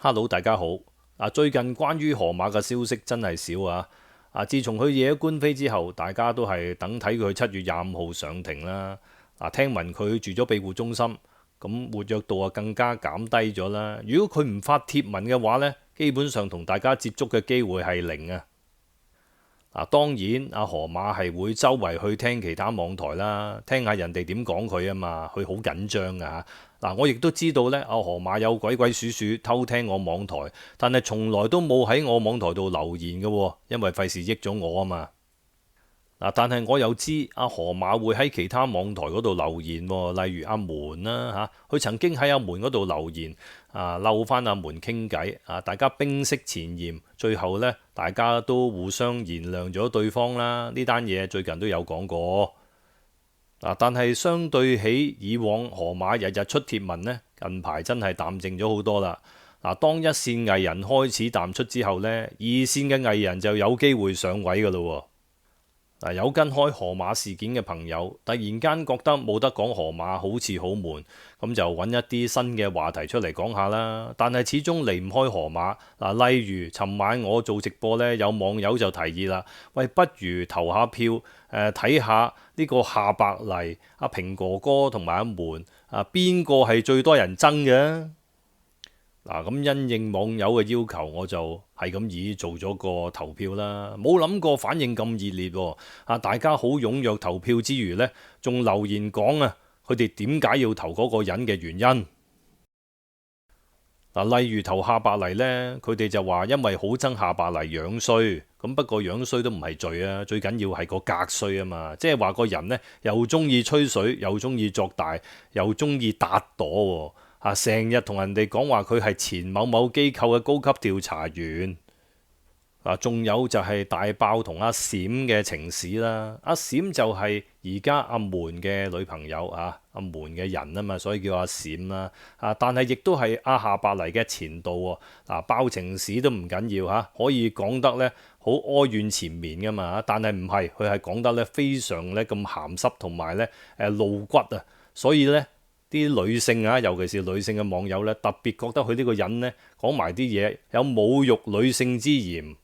Hello，大家好。最近關於河馬嘅消息真係少啊！自從佢惹官非之後，大家都係等睇佢7月25號上庭啦。聽聞佢住咗庇護中心，咁活躍度更加減低咗啦。如果佢唔發帖文嘅話呢，基本上同大家接觸嘅機會係零啊。當然，河馬係會周圍去聽其他網台啦，聽下人哋點講佢啊嘛，佢好緊張噶。我亦都知道呢，河馬有鬼鬼祟祟偷聽我網台，但係從來都冇喺我網台度留言嘅喎，因為費事益咗我啊嘛。但係我又知河馬會喺其他網台嗰度留言喎，例如阿門啦嚇，佢曾經喺阿門嗰度留言嬲翻阿門傾偈大家冰釋前嫌，最後呢，大家都互相原諒咗對方啦。呢單嘢最近都有講過但係相對起以往河馬日日出帖文呢，近排真係淡靜咗好多啦。當一線藝人開始淡出之後呢，二線嘅藝人就有機會上位噶咯。有跟開河馬事件嘅朋友，突然間覺得冇得講河馬好似好悶，咁就揾一啲新嘅話題出嚟講下啦。但係始終離唔開河馬例如尋晚我做直播呢，有網友就提議啦，喂，不如投下票睇下呢個夏伯黎、阿平哥哥同埋阿門邊個係最多人憎嘅？咁因應網友嘅要求，我就係咁以做咗個投票啦。冇諗過反應咁熱烈喎！大家好踴躍投票之餘呢，仲留言講佢哋點解要投嗰個人嘅原因。例如投夏伯黎呢，佢哋就話因為好憎夏伯黎樣衰。咁不過樣衰都唔係罪啊，最緊要係個格衰啊嘛。即係話個人呢，又中意吹水，又中意作大，又中意撻朵成日同人哋講話佢係前某某機構嘅高級調查員。仲有就係大爆同阿閃嘅情史啦。阿閃就係而家阿門嘅女朋友阿門嘅人啊嘛，所以叫阿閃啦。但係亦都係阿夏伯黎嘅前度喎。爆情史都唔緊要可以講得呢好哀怨纏綿噶嘛。但係唔係，佢係講得呢非常呢咁鹹濕同埋呢露骨所以呢啲女性尤其是女性嘅網友呢，特別覺得佢呢個人呢講埋啲嘢有侮辱女性之嫌。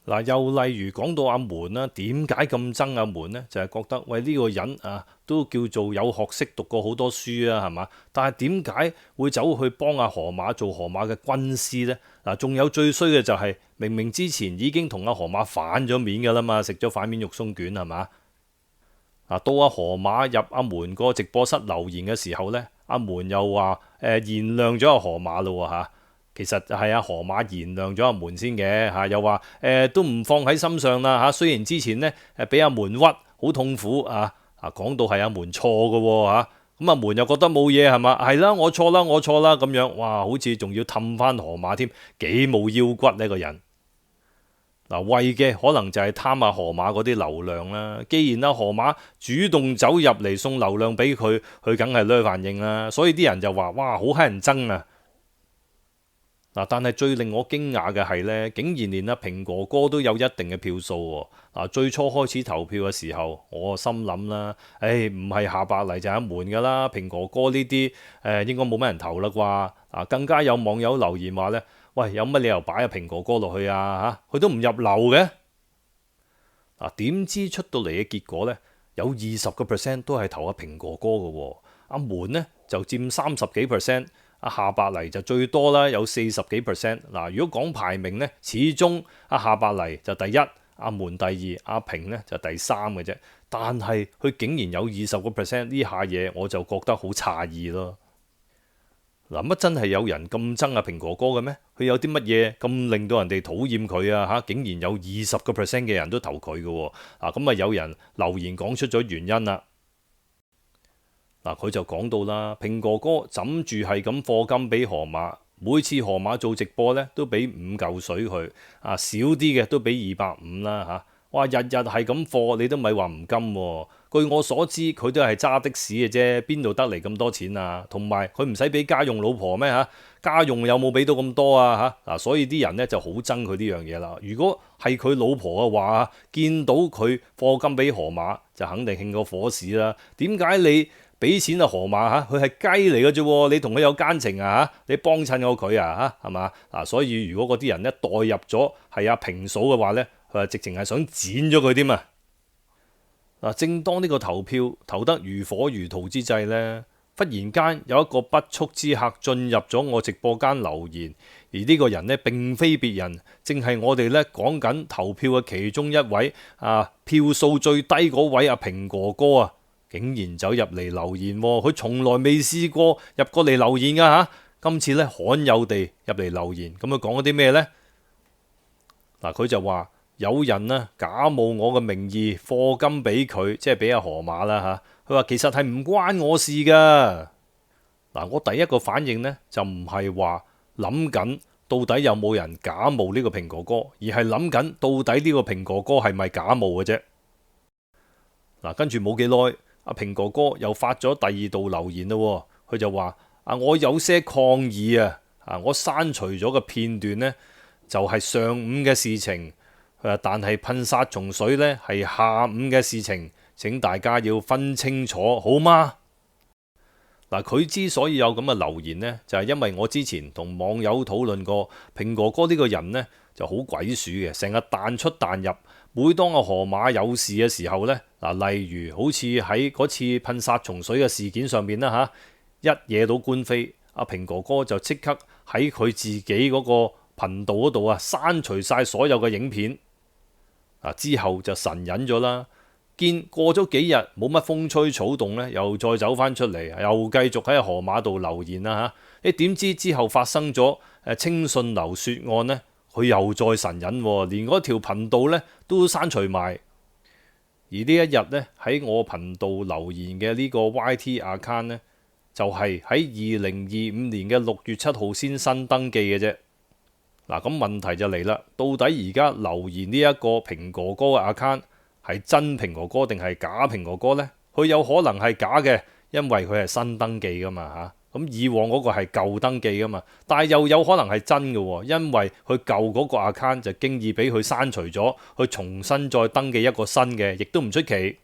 又例如講到阿門啦，點解咁憎阿門呢？就係覺得喂，呢個人都叫做有學識，讀過好多書係嘛？但係點解會走去幫阿河馬做河馬嘅軍師呢？仲有最衰嘅就係明明之前已經同阿河馬反咗面㗎啦嘛，食咗反面肉鬆卷係嘛？到阿河馬入阿門個直播室留言嘅時候呢，阿門又話原諒咗阿河馬咯嚇。其實係阿河馬原諒咗阿門先嘅又話都唔放喺心上啦雖然之前呢俾阿門屈好痛苦講到係阿門錯嘅喎咁阿門又覺得冇嘢係嘛？係啦，我錯啦咁樣，哇，好似仲要氹翻河馬添，幾冇腰骨呢個人。為嘅可能就係貪阿河馬嗰啲流量啦。既然阿河馬主動走入嚟送流量俾佢，佢梗係呢反應啦。所以啲人就話哇，好乞人憎啊！但係最令我驚訝嘅係呢，竟然連阿平哥哥都有一定嘅票數喎。最初開始投票嘅時候，我心諗啦，唔係夏伯黎就係阿門㗎啦，平哥哥呢啲應該冇乜人投啦啩。更加有網友留言話呢，喂，有乜理由擺阿平哥哥落去佢都唔入流嘅。點知出到嚟嘅結果呢，有20% 都係投阿平哥哥嘅喎，阿門呢就佔30幾%。阿夏伯黎就最多啦，有40幾%。如果講排名呢，始終阿夏伯黎就第一，阿門第二，阿平呢就第三嘅啫。但係佢竟然有20%呢下嘢，我就覺得好詫異咯。乜真係有人咁憎阿平哥哥嘅咩？佢有啲乜嘢咁令到人哋討厭佢竟然有20%嘅人都投佢嘅喎。咁有人留言講出咗原因啦。佢就講到啦，平哥哥枕住係咁課金俾河馬，每次河馬做直播呢都俾5嚿水佢，少啲嘅都俾250啦哇，日日係咁課，你都咪話唔甘喎。據我所知，佢都係揸的士嘅啫，邊度得嚟咁多錢啊？同埋佢唔使俾家用老婆咩家用有冇俾到咁多所以啲人呢就好憎佢呢樣嘢啦。如果係佢老婆嘅話，見到佢課金俾河馬，就肯定興過火屎啦。點解你俾錢啊河馬嚇，佢係雞嚟嘅啫，你同佢有奸情啊嚇，你幫襯過佢啊嚇，係嘛嗱？所以如果嗰啲人咧代入咗係阿平嫂嘅話咧，佢話直情係想剪咗佢添啊！嗱，正當呢個投票投得如火如荼之際咧，忽然間有一個不速之客進入咗我直播間留言，而呢個人呢，並非別人，正係我哋咧講緊投票嘅其中一位票數最低嗰位阿平哥哥啊！竟然走入嚟留言喎，佢從來未試過入過嚟留言㗎嚇，今次咧罕有地入嚟留言，咁佢講咗啲咩呢？嗱，佢就話有人啊假冒我嘅名義課金俾佢，即係俾阿河馬啦嚇。佢話其實係唔關我事㗎。嗱，我第一個反應呢，就唔係話諗緊到底有冇人假冒呢個平哥哥，而係諗緊到底呢個平哥哥係咪假冒嘅啫。嗱，跟住冇幾耐。阿平哥哥又發咗第二度留言咯，佢就話我有些抗議我刪除咗嘅片段呢，就係上午嘅事情，但係噴殺蟲水呢，係下午嘅事情，請大家要分清楚好嗎？嗱，佢之所以有咁嘅留言呢，就係因為我之前同網友討論過，平哥哥呢個人呢，就好鬼鼠嘅，成日彈出彈入。每當阿河馬有事嘅時候呢，例如好似喺嗰次噴殺蟲水嘅事件上面啦嚇，一惹到官非，阿平哥哥就即刻喺佢自己嗰個頻道嗰度刪除晒所有嘅影片。之後就神隱咗啦，見過咗幾日冇乜風吹草動呢，又再走翻出嚟，又繼續喺河馬度留言啦嚇。你點知之後發生咗清順樓血案呢？佢又再神隱，連嗰條頻道咧都刪除埋。而呢一日咧喺我頻道留言嘅呢個 YT account 咧，就係喺2025年嘅6月7號先新登記嘅啫。嗱，咁問題就嚟啦，到底而家留言呢一個平哥哥嘅 account 係真平哥哥定係假平哥哥呢？佢有可能係假嘅，因為佢係新登記噶嘛嚇。咁以往嗰個係舊登記噶嘛，但係又有可能係真嘅喎，因為佢舊嗰個 account 就經已俾佢刪除咗，佢重新再登記一個新嘅，亦都唔出奇。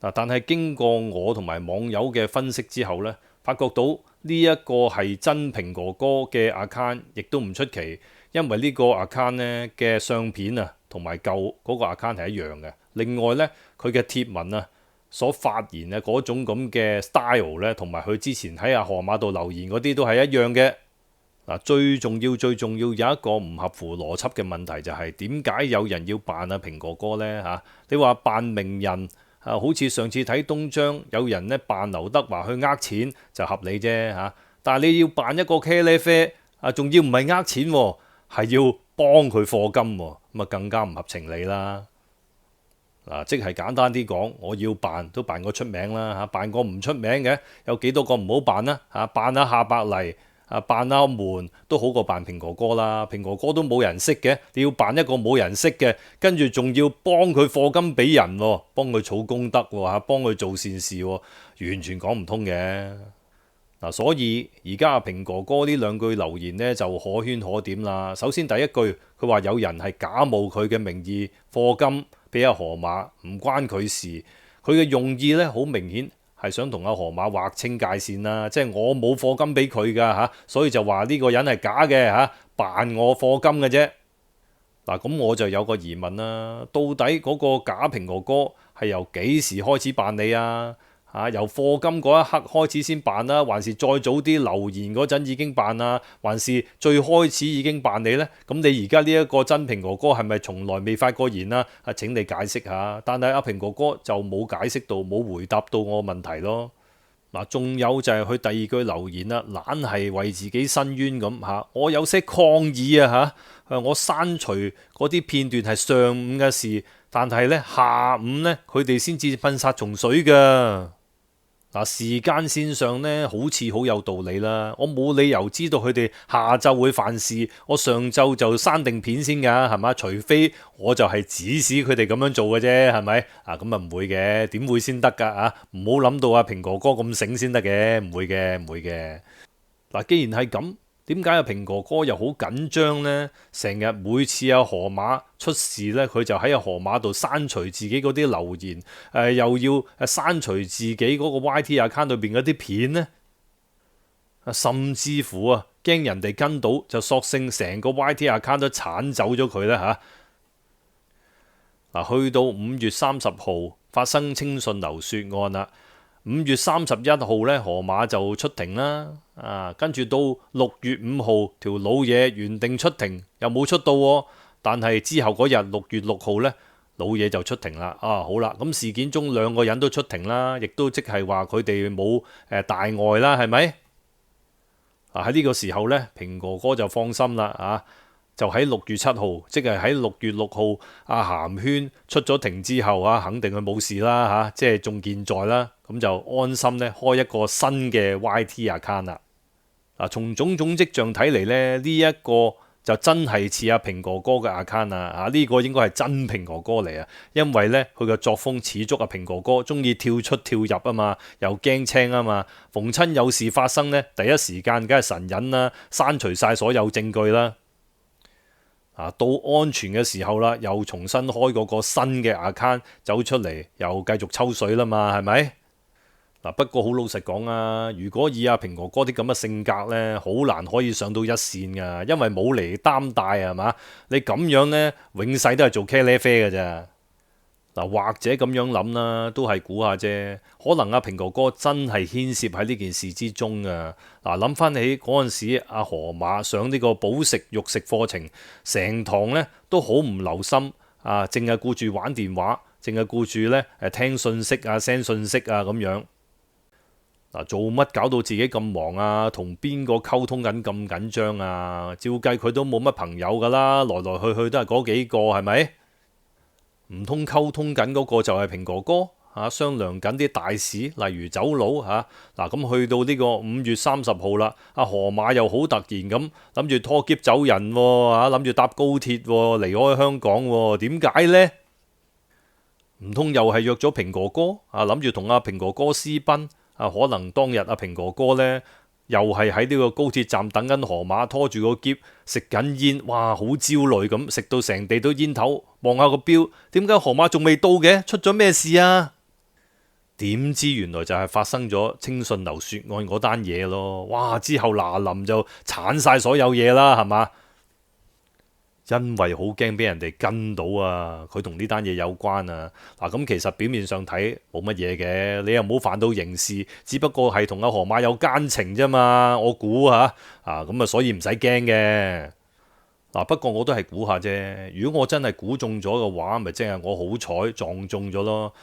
但係經過我同埋網友嘅分析之後呢，發覺到呢一個係真平哥哥嘅 account，亦都唔出奇，因為呢個 account 呢嘅相片同埋舊嗰個 account 係一樣嘅。另外呢，佢嘅貼文所發言嘅嗰種咁嘅 style 咧，同埋佢之前喺阿河馬度留言嗰啲都係一樣嘅。最重要有一個唔合乎邏輯嘅問題就係點解有人要扮阿平哥哥呢？你話扮名人好似上次睇東張有人咧扮劉德華去呃錢就合理啫但係你要扮一個茄喱啡仲要唔係呃錢係要幫佢課金咁更加唔合情理啦。即係簡單啲講，我要扮都扮個出名啦嚇，扮個唔出名嘅有幾多個唔好扮啦嚇，扮下夏伯黎扮下門都好過扮平哥哥啦。平哥哥都冇人識嘅，你要扮一個冇人識嘅，跟住仲要幫佢課金俾人幫佢儲功德幫佢做善事完全講唔通嘅。所以而家阿平哥哥呢兩句留言呢，就可圈可點啦。首先第一句佢話有人係假冒佢嘅名義課金俾阿河馬，唔關佢事。佢嘅用意咧好明顯係想同阿河馬劃清界線啦，即係我冇課金俾佢㗎所以就話呢個人係假嘅扮我課金嘅啫。咁我就有個疑問啦，到底嗰個假平哥哥係由幾時開始扮你啊？由課金嗰一刻開始先扮啦，還是再早啲留言嗰陣已經扮啦，還是最開始已經扮你呢？咁你而家呢一個真平哥哥係咪從來未發過言啦？請你解釋下。但係阿平哥哥就冇解釋到，冇回答到我問題咯。仲有就係佢第二句留言啦，懶係為自己申冤咁我有些抗議我刪除嗰啲片段係上午嘅事，但係呢下午呢，佢哋先至噴殺蟲水㗎。時間線上呢好似好有道理啦，我冇理由知道佢哋下晝會犯事，我上晝就刪定片先㗎，係嘛？除非我就係指使佢哋咁樣做嘅啫，係咪？咁唔會嘅，點會先得㗎唔好諗到阿平哥哥咁醒先得嘅，唔會嘅。既然係咁，點解阿平哥哥又好緊張呢？成日每次阿河馬出事呢，佢就喺阿河馬度刪除自己嗰啲留言，又要刪除自己嗰個 YT account 裏邊嗰啲片呢，甚至乎驚人哋跟到就索性成個 YT account 都剷走咗佢啦嚇。去到5月30號發生稱順流血案啦。5月31號咧，河馬就出庭啦。跟住到6月5號，條老嘢原定出庭又冇出到，但係之後嗰日6月6號咧，老嘢就出庭啦。好啦，咁事件中兩個人都出庭啦，亦都即係話佢哋冇大礙啦，係咪？喺呢個時候咧，平哥哥就放心啦。就喺6月7號，即係喺6月6號，阿鹹軒出咗庭之後肯定佢冇事啦即係仲健在啦，咁就安心咧開一個新嘅 YT account 啦。從種種跡象睇嚟咧，呢一個就真係似阿平哥哥嘅 account 啦。呢個應該係真平哥哥嚟因為咧佢嘅作風似足阿平哥哥，中意跳出跳入啊嘛，又驚青啊嘛，逢親有事發生咧，第一時間梗係神隱啦，刪除晒所有證據啦。到安全嘅時候啦，又重新開嗰個新嘅 account 走出嚟，又繼續抽水啦嘛，係咪？不過好老實講如果以阿平哥哥啲咁嘅性格呢，好難可以上到一線噶，因為冇嚟擔帶係嘛，你咁樣呢，永世都係做茄喱啡嘅咋。或者咁樣諗啦，都係估下啫。可能阿平哥哥真係牽涉喺呢件事之中啊！諗翻起嗰陣時，阿河馬上呢個保食肉食課程，成堂呢都好唔留心淨係顧住玩電話，淨係顧住呢聽信息send 信息咁樣。做乜搞到自己咁忙同邊個溝通緊咁緊張照計佢都冇乜朋友噶啦，來來去去都係嗰幾個，係咪？唔通溝通緊嗰個就係平哥哥商量緊啲大事，例如走佬咁去到呢個5月30號啦，阿河馬又好突然咁諗住拖喼走人諗住搭高鐵離開香港點解呢？唔通又係約咗平哥哥諗住同阿平哥哥私奔可能當日阿平哥哥呢，又係喺呢個高鐵站等緊河馬，拖住個喼食緊煙，哇好焦慮咁，食到成地都煙頭，望下個錶，點解河馬仲未到嘅？出咗咩事啊？點知原來就係發生咗稱順流血案嗰單嘢咯。哇之後嗱臨就鏟晒所有嘢啦，係嘛？因為好驚俾人哋跟到佢同呢單嘢有關咁其實表面上睇冇乜嘢嘅，你又冇犯到刑事，只不過係同阿河馬有奸情啫嘛，我估咁所以唔使驚嘅。不過我都係估下啫，如果我真係估中咗嘅話，咪即係我好彩撞中咗咯。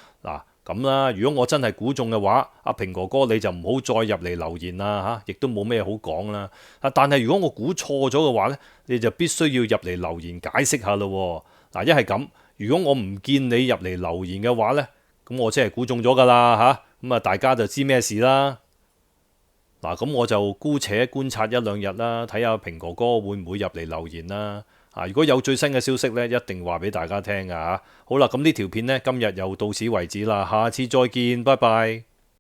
咁啦，如果我真係估中嘅話，阿平哥哥你就唔好再入嚟留言啦亦都冇咩好講啦。但係如果我估錯咗嘅話呢，你就必須要入嚟留言解釋下咯。一係咁，如果我唔見你入嚟留言嘅話呢，咁我真係估中咗噶啦咁大家就知咩事啦。咁我就姑且觀察1-2日啦，睇下平哥哥會唔會入嚟留言啦。如果有最新嘅消息呢，一定話俾大家聽噶好啦，咁呢條片呢，今日又到此為止啦，下次再見，拜拜。